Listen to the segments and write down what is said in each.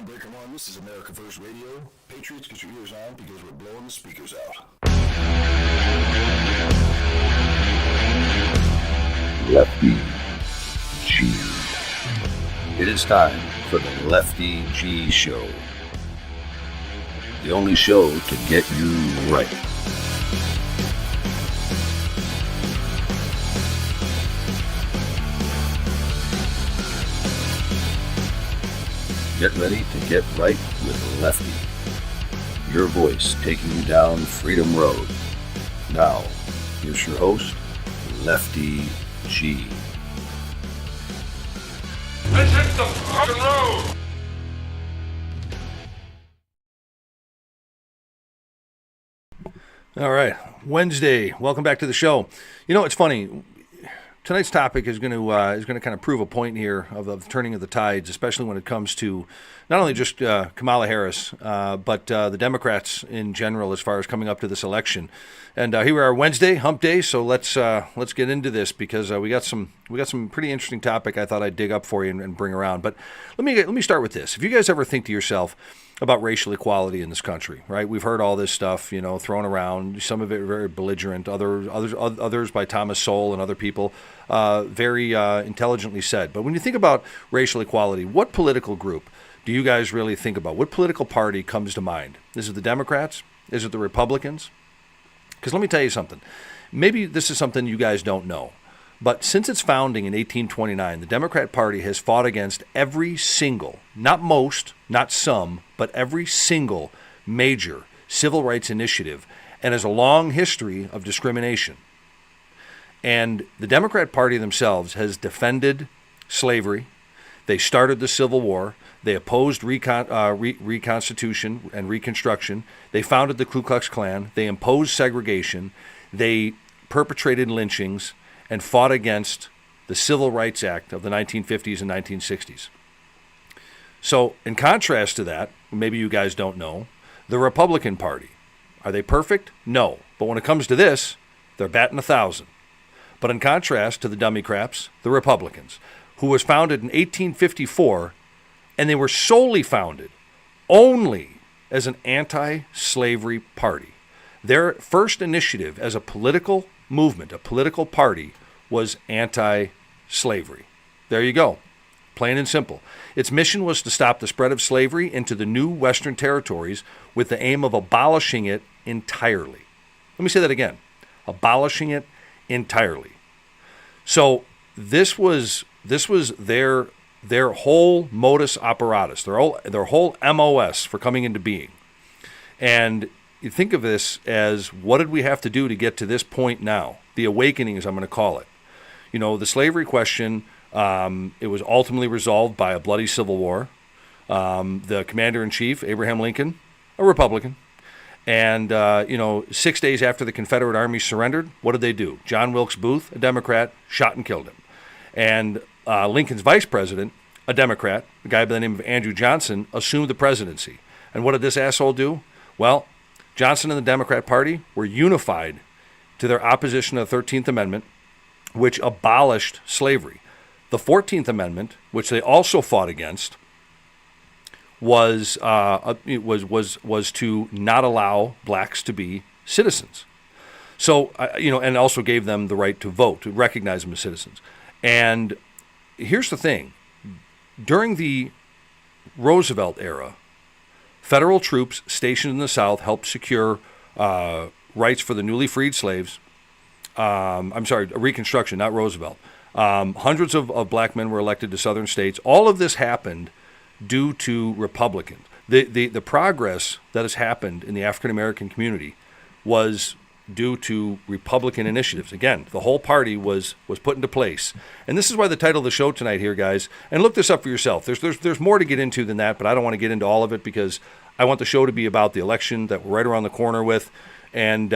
break 'em on. This is America First Radio. Patriots, get your ears on because we're blowing the speakers out. Lefty G. It is time for the Lefty G Show. The only show to get you right. Get ready to get right with Lefty. Your voice taking you down Freedom Road. Now, here's your host, Lefty G. Let's hit the fucking road! All right, Wednesday. Welcome back to the show. You know, it's funny. Tonight's topic is going to kind of prove a point here of the turning of the tides, especially when it comes to not only just Kamala Harris, but the Democrats in general as far as coming up to this election. And here we are, Wednesday, Hump Day. So let's get into this because we got some pretty interesting topic I thought I'd dig up for you and bring around. But let me start with this. If you guys ever think to yourself about racial equality in this country, right? We've heard all this stuff, thrown around. Some of it very belligerent. Others by Thomas Sowell and other people, very intelligently said. But when you think about racial equality, what political group do you guys really think about? What political party comes to mind? Is it the Democrats? Is it the Republicans? Because let me tell you something. Maybe this is something you guys don't know. But since its founding in 1829, the Democrat Party has fought against every single, not most, not some, but every single major civil rights initiative and has a long history of discrimination. And the Democrat Party themselves has defended slavery. They started the Civil War. They opposed Reconstitution and Reconstruction. They founded the Ku Klux Klan. They imposed segregation. They perpetrated lynchings and fought against the Civil Rights Act of the 1950s and 1960s. So, in contrast to that, maybe you guys don't know, the Republican Party. Are they perfect? No. But when it comes to this, they're batting 1,000. But in contrast to the dummy craps, the Republicans, who was founded in 1854, and they were solely founded only as an anti-slavery party. Their first initiative as a political movement, a political party, was anti-slavery. There you go. Plain and simple. Its mission was to stop the spread of slavery into the new Western territories with the aim of abolishing it entirely. Let me say that again. Abolishing it entirely. So this was their whole modus operatus, their whole MOS for coming into being. And you think of this as, what did we have to do to get to this point now? The awakening, as I'm going to call it. The slavery question, it was ultimately resolved by a bloody civil war. The commander-in-chief, Abraham Lincoln, a Republican. And, 6 days after the Confederate Army surrendered, what did they do? John Wilkes Booth, a Democrat, shot and killed him. And Lincoln's vice president, a Democrat, a guy by the name of Andrew Johnson, assumed the presidency. And what did this asshole do? Well, Johnson and the Democrat Party were unified to their opposition to the 13th Amendment, which abolished slavery. The 14th Amendment, which they also fought against, was to not allow blacks to be citizens. So, and also gave them the right to vote, to recognize them as citizens. And here's the thing. During the Roosevelt era, federal troops stationed in the South helped secure rights for the newly freed slaves. Reconstruction, not Roosevelt. Hundreds of black men were elected to southern states. All of this happened due to Republicans. The progress that has happened in the African American community was due to Republican initiatives. Again, the whole party was put into place. And this is why the title of the show tonight here, guys, and look this up for yourself. There's more to get into than that, but I don't want to get into all of it because I want the show to be about the election that we're right around the corner with. And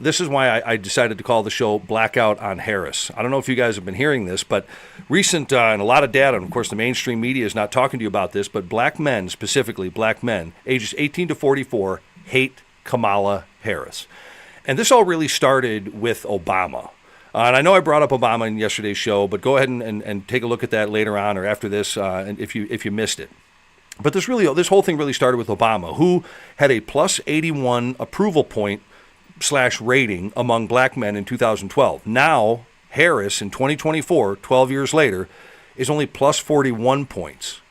this is why I decided to call the show Blackout on Harris. I don't know if you guys have been hearing this, but recent and a lot of data, and of course the mainstream media is not talking to you about this, but black men, specifically black men, ages 18 to 44, hate Kamala Harris. And this all really started with Obama. And I know I brought up Obama in yesterday's show, but go ahead and take a look at that later on or after this, and if you missed it. But this whole thing really started with Obama, who had a plus 81 approval point / rating among black men in 2012. Now, Harris in 2024, 12 years later, is only plus 41 points.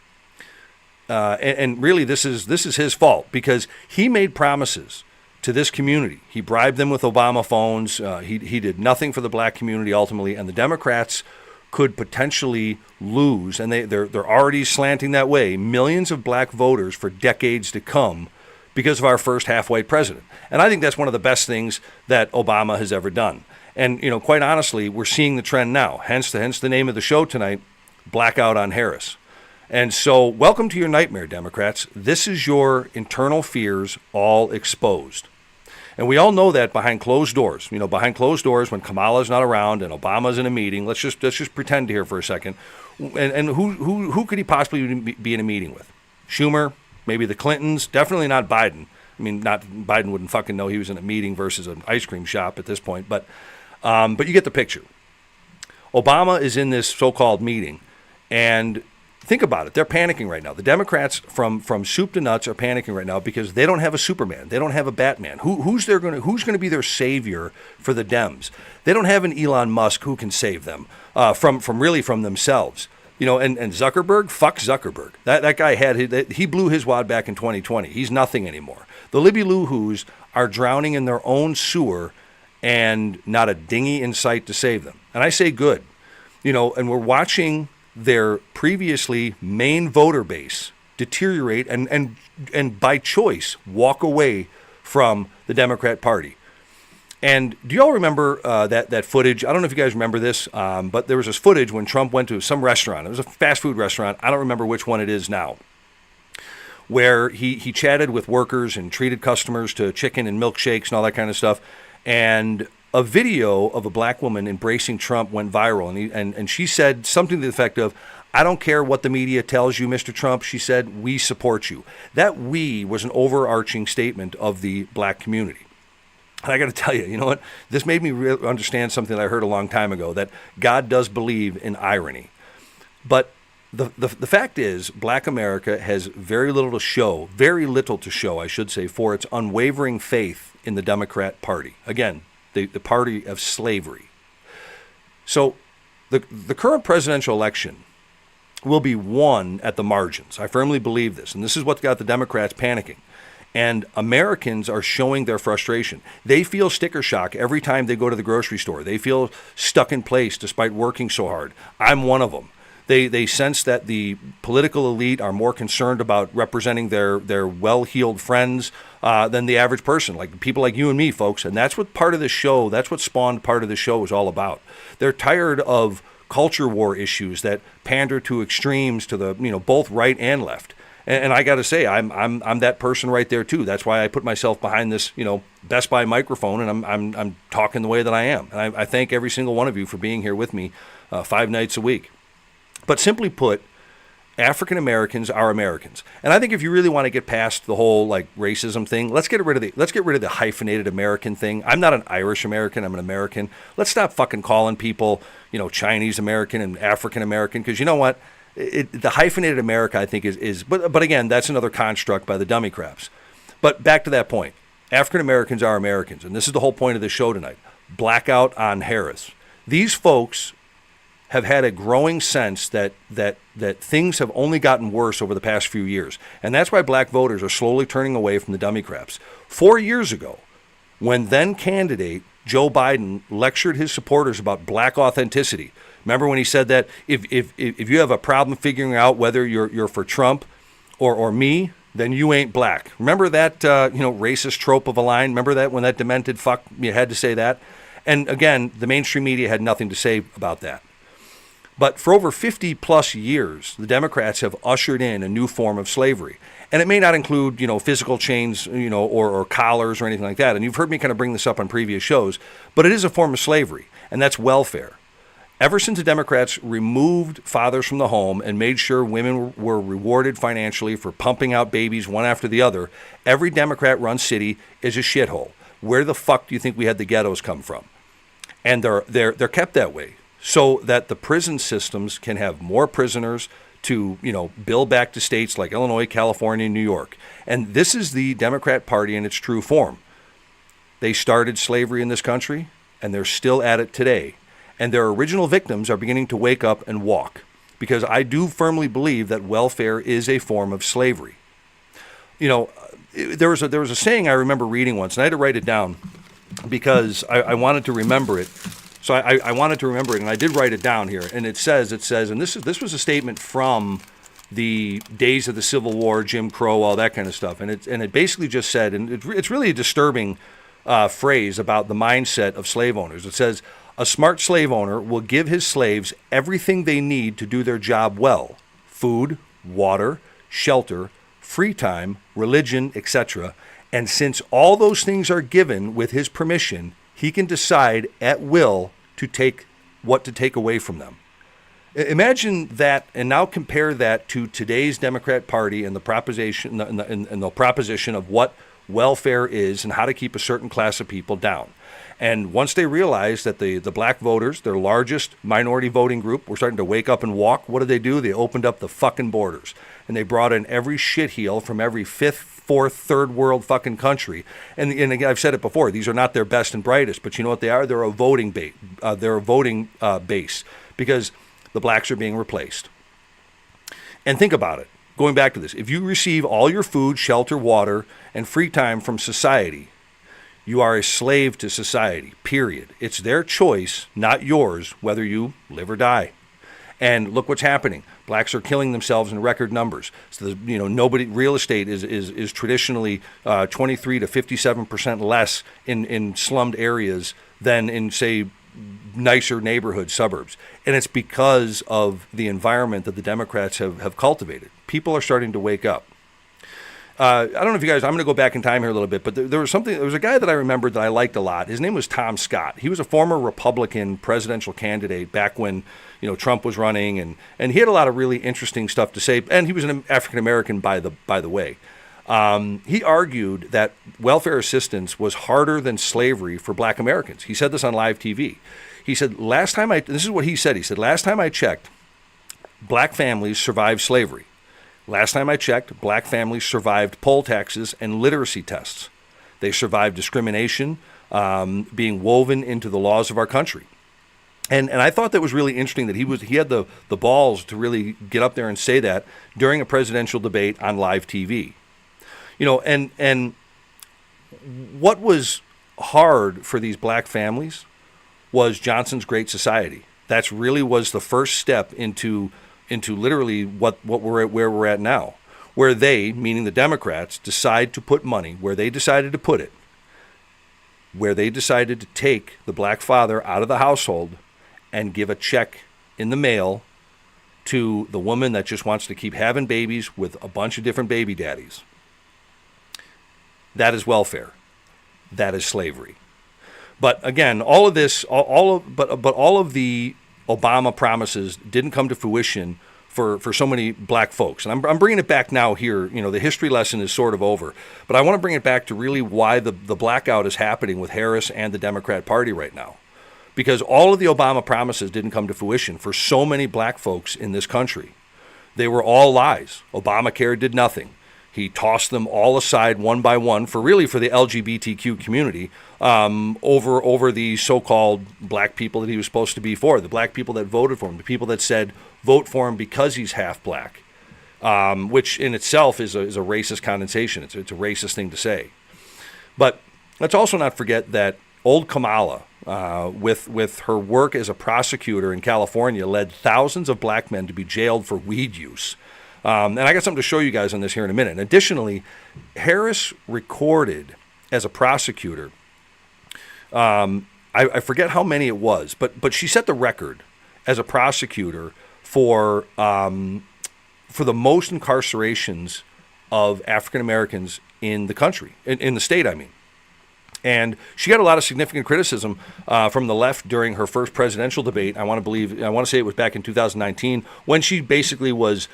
And really, this is his fault, because he made promises to this community. He bribed them with Obama phones. He did nothing for the black community ultimately, and the Democrats could potentially lose, and they're already slanting that way, millions of black voters for decades to come because of our first half-white president. And I think that's one of the best things that Obama has ever done. And, quite honestly, we're seeing the trend now. Hence the name of the show tonight, Blackout on Harris. And so, welcome to your nightmare, Democrats. This is your internal fears all exposed. And we all know that behind closed doors. Behind closed doors, when Kamala's not around and Obama's in a meeting, let's just pretend here for a second. And who could he possibly be in a meeting with? Schumer, maybe the Clintons, definitely not Biden. I mean, Biden wouldn't fucking know he was in a meeting versus an ice cream shop at this point, but you get the picture. Obama is in this so-called meeting, and think about it. They're panicking right now. The Democrats, from soup to nuts, are panicking right now because they don't have a Superman. They don't have a Batman. Who's going to be their savior for the Dems? They don't have an Elon Musk who can save them from themselves. And Zuckerberg, fuck Zuckerberg. That guy he blew his wad back in 2020. He's nothing anymore. The Libby Lou-Who's are drowning in their own sewer, and not a dinghy in sight to save them. And I say good. And we're watching their previously main voter base deteriorate and by choice walk away from the Democrat Party. And do you all remember that footage? I don't know if you guys remember this, but there was this footage when Trump went to some restaurant. It was a fast food restaurant. I don't remember which one it is now, where he chatted with workers and treated customers to chicken and milkshakes and all that kind of stuff. And a video of a black woman embracing Trump went viral, and she said something to the effect of, "I don't care what the media tells you, Mr. Trump," she said, "we support you." That "we" was an overarching statement of the black community. And I got to tell you, you know what? This made me understand something that I heard a long time ago, that God does believe in irony. But the fact is, black America has very little to show, I should say, for its unwavering faith in the Democrat Party. Again, the party of slavery. So the current presidential election will be won at the margins. I firmly believe this. And this is what got the Democrats panicking. And Americans are showing their frustration. They feel sticker shock every time they go to the grocery store. They feel stuck in place despite working so hard. I'm one of them. They sense that the political elite are more concerned about representing their well-heeled friends than the average person, like people like you and me, folks. And that's what part of this show, that's what spawned part of the show is all about. They're tired of culture war issues that pander to extremes to the both right and left. And I got to say, I'm that person right there too. That's why I put myself behind this Best Buy microphone, and I'm talking the way that I am. And I thank every single one of you for being here with me 5 nights a week. But simply put, African Americans are Americans, and I think if you really want to get past the whole racism thing, let's get rid of the hyphenated American thing. I'm not an Irish American. I'm an American. Let's stop fucking calling people Chinese American and African American, because you know what? The hyphenated America, I think, is but again, that's another construct by the dummy craps. But back to that point, African Americans are Americans, and this is the whole point of this show tonight. Blackout on Harris. These folks have had a growing sense that things have only gotten worse over the past few years. And that's why black voters are slowly turning away from the dummy craps. 4 years ago, when then candidate Joe Biden lectured his supporters about black authenticity. Remember when he said that if you have a problem figuring out whether you're for Trump or me, then you ain't black. Remember that racist trope of a line? Remember that when that demented fuck you had to say that? And again, the mainstream media had nothing to say about that. But for over 50 plus years, the Democrats have ushered in a new form of slavery. And it may not include, physical chains, or collars or anything like that. And you've heard me kind of bring this up on previous shows, but it is a form of slavery, and that's welfare. Ever since the Democrats removed fathers from the home and made sure women were rewarded financially for pumping out babies one after the other, every Democrat-run city is a shithole. Where the fuck do you think we had the ghettos come from? and they're kept that way so that the prison systems can have more prisoners to, bill back to states like Illinois, California, New York. And this is the Democrat Party in its true form. They started slavery in this country, and they're still at it today. And their original victims are beginning to wake up and walk, because I do firmly believe that welfare is a form of slavery. There was a saying I remember reading once, and I had to write it down because I wanted to remember it. So I wanted to remember it, and I did write it down here. And it says, and this was a statement from the days of the Civil War, Jim Crow, all that kind of stuff. And it basically just said, and it's really a disturbing phrase about the mindset of slave owners. It says, a smart slave owner will give his slaves everything they need to do their job well: food, water, shelter, free time, religion, etc. And since all those things are given with his permission, he can decide at will to take away from them. Imagine that, and now compare that to today's Democrat Party and the proposition and the proposition of what welfare is and how to keep a certain class of people down. And once they realized that the black voters, their largest minority voting group, were starting to wake up and walk, what did they do? They opened up the fucking borders. And they brought in every shitheel from every fifth, fourth, third world fucking country. And again, I've said it before, these are not their best and brightest, but you know what they are? They're a voting base. Base, because the blacks are being replaced. And think about it. Going back to this, if you receive all your food, shelter, water, and free time from society, you are a slave to society, period. It's their choice, not yours, whether you live or die. And look what's happening. Blacks are killing themselves in record numbers. So, real estate is traditionally 23 to 57% less in slummed areas than in, say, nicer neighborhood suburbs. And it's because of the environment that the Democrats have cultivated. People are starting to wake up. I don't know if you guys, I'm going to go back in time here a little bit, but there was a guy that I remembered that I liked a lot. His name was Tom Scott. He was a former Republican presidential candidate back when, Trump was running, and he had a lot of really interesting stuff to say. And he was an African American, by the way. He argued that welfare assistance was harder than slavery for black Americans. He said this on live TV. He said, this is what he said. He said, last time I checked, black families survived slavery. Last time I checked, black families survived poll taxes and literacy tests. They survived discrimination being woven into the laws of our country. And I thought that was really interesting that he had the balls to really get up there and say that during a presidential debate on live TV. And what was hard for these black families was Johnson's Great Society. That's really was the first step into literally where we're at now, where they, meaning the Democrats, decide to put money where they decided to put it, where they decided to take the black father out of the household and give a check in the mail to the woman that just wants to keep having babies with a bunch of different baby daddies. That is welfare. That is slavery. But again, all of this, all of the Obama promises didn't come to fruition for so many black folks. And I'm bringing it back now here. The history lesson is sort of over. But I want to bring it back to really why the blackout is happening with Harris and the Democrat Party right now. Because all of the Obama promises didn't come to fruition for so many black folks in this country. They were all lies. Obamacare did nothing. He tossed them all aside one by one for the LGBTQ community over the so-called black people that he was supposed to be for, the black people that voted for him, the people that said vote for him because he's half black, which in itself is a racist connotation. It's a racist thing to say. But let's also not forget that old Kamala, with her work as a prosecutor in California, led thousands of black men to be jailed for weed use. And I got something to show you guys on this here in a minute. And additionally, Harris recorded as a prosecutor, I forget how many it was, but she set the record as a prosecutor for the most incarcerations of African Americans in the country, in the state, I mean. And she got a lot of significant criticism from the left during her first presidential debate. I want to say it was back in 2019, when she basically was,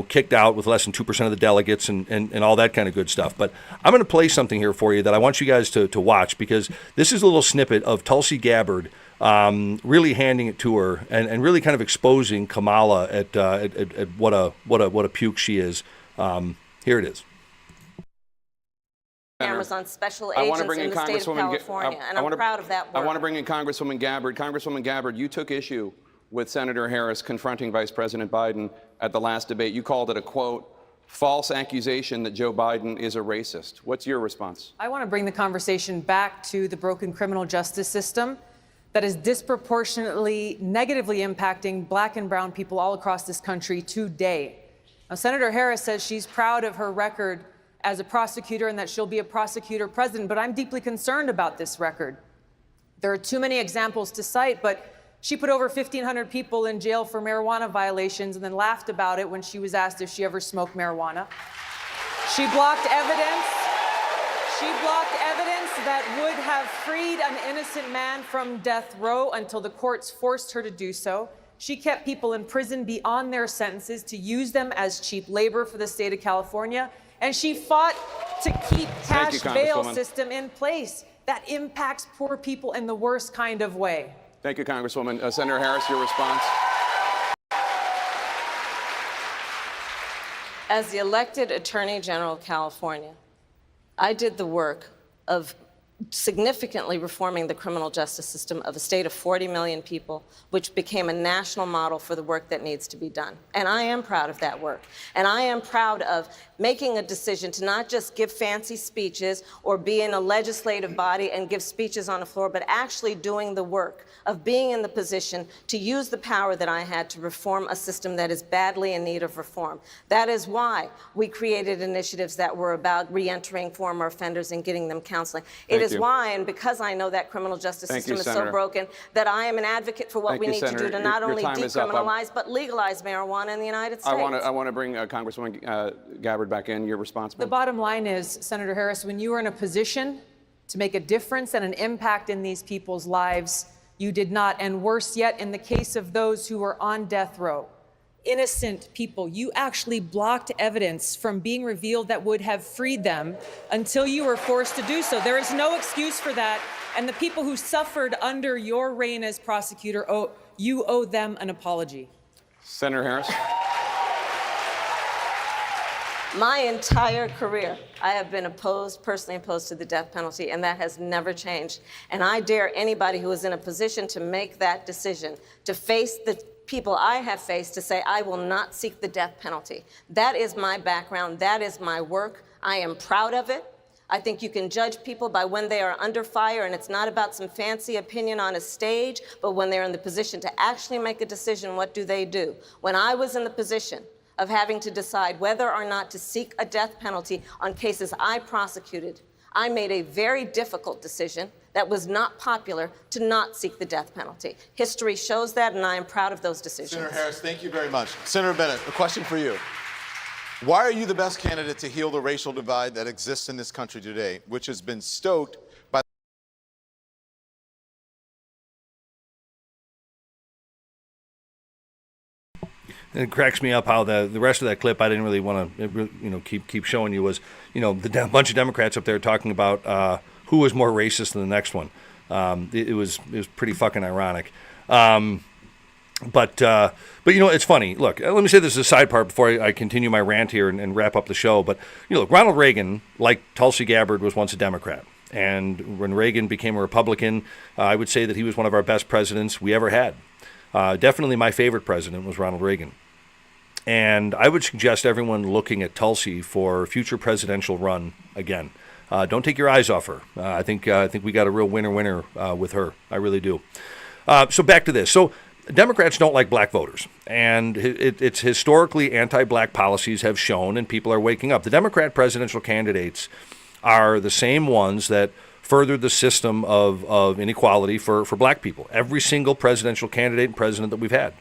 kicked out with less than 2% of the delegates and all that kind of good stuff. But I'm going to play something here for you that I want you guys to watch, because this is a little snippet of Tulsi Gabbard really handing it to her and really kind of exposing Kamala at what a puke she is. Here it is. Cameras on special agents in the state of California, and I'm proud of that work. I want to bring in Congresswoman Gabbard. Congresswoman Gabbard, you took issue with Senator Harris confronting Vice President Biden at the last debate. You called it a, quote, false accusation that Joe Biden is a racist. What's your response? I want to bring the conversation back to the broken criminal justice system that is disproportionately negatively impacting black and brown people all across this country today. Now, Senator Harris says she's proud of her record as a prosecutor and that she'll be a prosecutor president, but I'm deeply concerned about this record. There are too many examples to cite, but she put over 1,500 people in jail for marijuana violations and then laughed about it when she was asked if she ever smoked marijuana. She blocked evidence. She blocked evidence that would have freed an innocent man from death row until the courts forced her to do so. She kept people in prison beyond their sentences to use them as cheap labor for the state of California. And she fought to keep cash bail system in place that impacts poor people in the worst kind of way. Thank you, Congresswoman. Senator Harris, your response. As the elected Attorney General of California, I did the work of significantly reforming the criminal justice system of a state of 40 million people, which became a national model for the work that needs to be done. And I am proud of that work. And I am proud of making a decision to not just give fancy speeches or be in a legislative body and give speeches on the floor, but actually doing the work of being in the position to use the power that I had to reform a system that is badly in need of reform. That is why we created initiatives that were about reentering former offenders and getting them counseling. It is why, and because I know that criminal justice system is so broken, that I am an advocate for what we need to do to not only decriminalize, but legalize marijuana in the United States. I want to bring Congresswoman Gabbard back in. Your response. The bottom line is, Senator Harris, when you are in a position to make a difference and an impact in these people's lives, you did not. And worse yet, in the case of those who were on death row, innocent people, you actually blocked evidence from being revealed that would have freed them until you were forced to do so. There is no excuse for that. And the people who suffered under your reign as prosecutor, you owe them an apology. Senator Harris. My entire career, I have been personally opposed to the death penalty, and that has never changed. And I dare anybody who is in a position to make that decision, to face the people I have faced, to say, I will not seek the death penalty. That is my background. That is my work. I am proud of it. I think you can judge people by when they are under fire, and it's not about some fancy opinion on a stage, but when they're in the position to actually make a decision, what do they do? When I was in the position of having to decide whether or not to seek a death penalty on cases I prosecuted, I made a very difficult decision that was not popular to not seek the death penalty. History shows that, and I am proud of those decisions. Senator Harris, thank you very much. Senator Bennett, a question for you. Why are you the best candidate to heal the racial divide that exists in this country today, which has been stoked by It cracks me up how the rest of that clip I didn't really want to keep showing you was the bunch of Democrats up there talking about who was more racist than the next one. It was pretty fucking ironic. But it's funny. Look, let me say this as a side part before I continue my rant here and wrap up the show. But look, Ronald Reagan, like Tulsi Gabbard, was once a Democrat. And when Reagan became a Republican, I would say that he was one of our best presidents we ever had. Definitely my favorite president was Ronald Reagan. And I would suggest everyone looking at Tulsi for a future presidential run again. Don't take your eyes off her. I think we got a real winner with her. I really do. So back to this. So Democrats don't like black voters, and it's historically anti-black policies have shown, and people are waking up. The Democrat presidential candidates are the same ones that furthered the system of inequality for black people. Every single presidential candidate and president that we've had.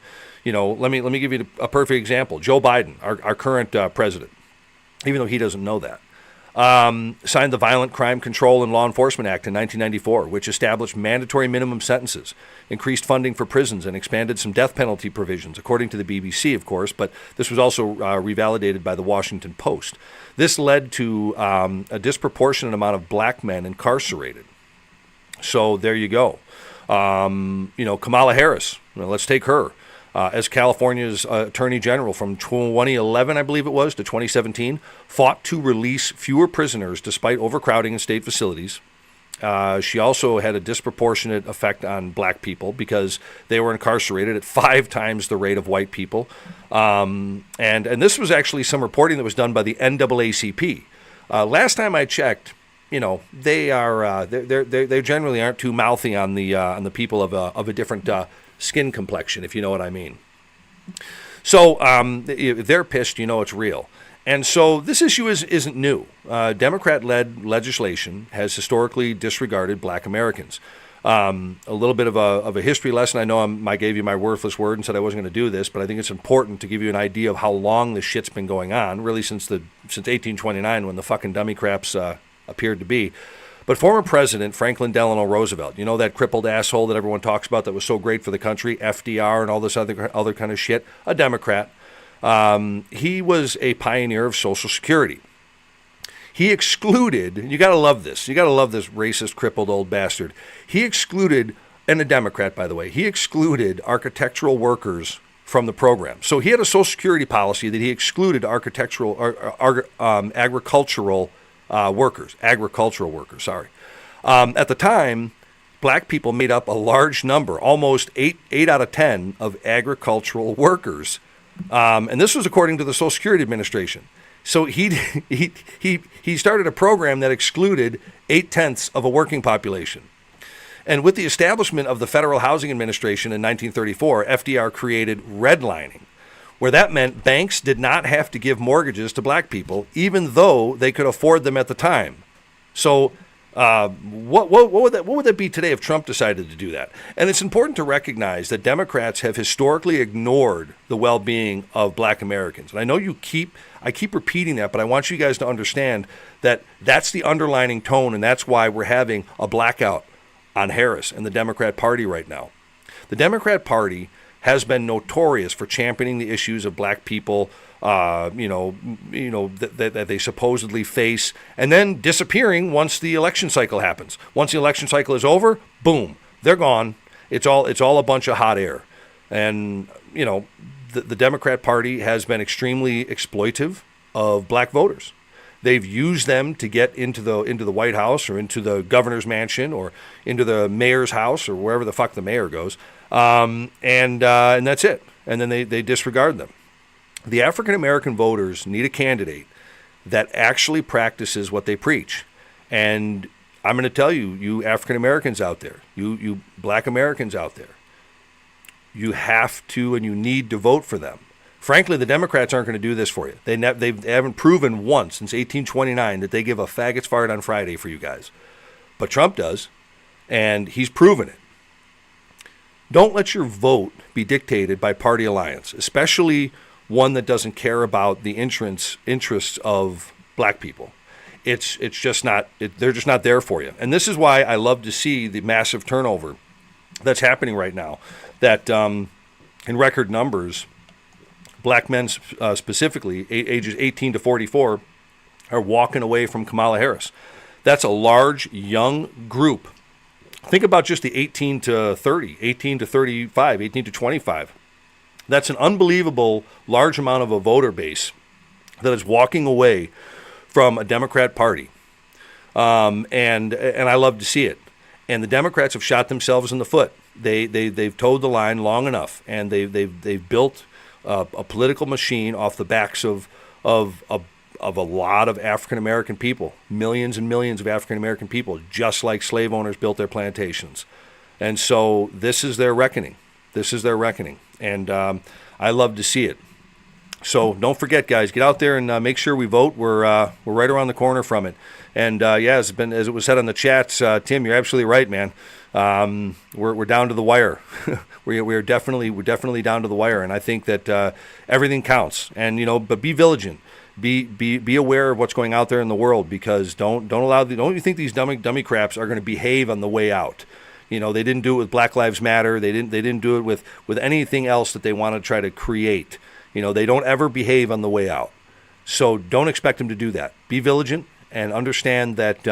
Let me give you a perfect example. Joe Biden, our current president, even though he doesn't know that, signed the Violent Crime Control and Law Enforcement Act in 1994, which established mandatory minimum sentences, increased funding for prisons, and expanded some death penalty provisions, according to the BBC, of course, but this was also revalidated by the Washington Post. This led to a disproportionate amount of black men incarcerated. So there you go. Kamala Harris, let's take her. As California's Attorney General from 2011, I believe it was, to 2017, fought to release fewer prisoners despite overcrowding in state facilities. She also had a disproportionate effect on black people because they were incarcerated at 5 times the rate of white people. And this was actually some reporting that was done by the NAACP. Last time I checked, they generally aren't too mouthy on the people of a different skin complexion, if you know what I mean. So if they're pissed, it's real. And so this issue isn't new. Democrat-led legislation has historically disregarded black Americans. A little bit of a history lesson. I know I gave you my worthless word and said I wasn't going to do this, but I think it's important to give you an idea of how long this shit's been going on, really since 1829 when the fucking dummy craps appeared to be. But former President Franklin Delano Roosevelt, that crippled asshole that everyone talks about that was so great for the country, FDR and all this other kind of shit, a Democrat. He was a pioneer of Social Security. He excluded, you got to love this racist, crippled old bastard. He excluded, and a Democrat, by the way, he excluded architectural workers from the program. So he had a Social Security policy that he excluded agricultural workers. At the time, black people made up a large number, almost 8 out of 10 of agricultural workers. And this was according to the Social Security Administration. So he started a program that excluded 8/10 of a working population. And with the establishment of the Federal Housing Administration in 1934, FDR created redlining, where that meant banks did not have to give mortgages to black people, even though they could afford them at the time. So what would that be today if Trump decided to do that? And it's important to recognize that Democrats have historically ignored the well-being of black Americans. And I know I keep repeating that, but I want you guys to understand that that's the underlining tone, and that's why we're having a blackout on Harris and the Democrat Party right now. The Democrat Party has been notorious for championing the issues of black people, that they supposedly face, and then disappearing once the election cycle happens. Once the election cycle is over, boom, they're gone. It's all a bunch of hot air. And, the Democrat Party has been extremely exploitive of black voters. They've used them to get into the White House or into the governor's mansion or into the mayor's house or wherever the fuck the mayor goes. And that's it. And then they disregard them. The African American voters need a candidate that actually practices what they preach. And I'm going to tell you, you African Americans out there, you black Americans out there, you have to and you need to vote for them. Frankly, the Democrats aren't going to do this for you. They haven't proven once since 1829 that they give a faggots fart on Friday for you guys. But Trump does, and he's proven it. Don't let your vote be dictated by party alliance, especially one that doesn't care about the interests of black people. It's just not. They're just not there for you. And this is why I love to see the massive turnover that's happening right now. That in record numbers, black men specifically, ages 18 to 44, are walking away from Kamala Harris. That's a large, young group. Think about just the 18 to 30, 18 to 35, 18 to 25. That's an unbelievable large amount of a voter base that is walking away from a Democrat Party. And I love to see it. And the Democrats have shot themselves in the foot. They've towed the line long enough, and they've built a political machine off the backs of a lot of African American people, millions and millions of African American people, just like slave owners built their plantations. And so this is their reckoning. And I love to see it. So don't forget, guys, get out there and make sure we vote. We're right around the corner from it. And as it was said on the chats, Tim, you're absolutely right, man. We're down to the wire. we're definitely down to the wire. And I think that everything counts. And but be vigilant. Be aware of what's going out there in the world, because don't you think these dummy craps are going to behave on the way out. They didn't do it with Black Lives Matter. They didn't do it with anything else that they want to try to create. They don't ever behave on the way out. So don't expect them to do that. Be vigilant and understand that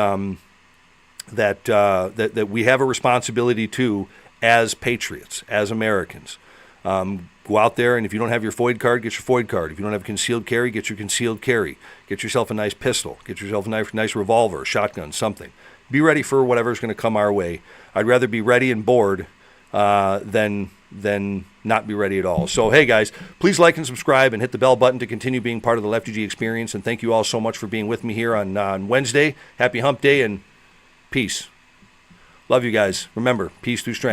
that we have a responsibility to as patriots, as Americans. Go out there, and if you don't have your FOID card, get your FOID card. If you don't have concealed carry, get your concealed carry. Get yourself a nice pistol. Get yourself a nice revolver, a shotgun, something. Be ready for whatever's going to come our way. I'd rather be ready and bored than not be ready at all. So, hey, guys, please like and subscribe and hit the bell button to continue being part of the Lefty G experience. And thank you all so much for being with me here on Wednesday. Happy Hump Day, and peace. Love you guys. Remember, peace through strength.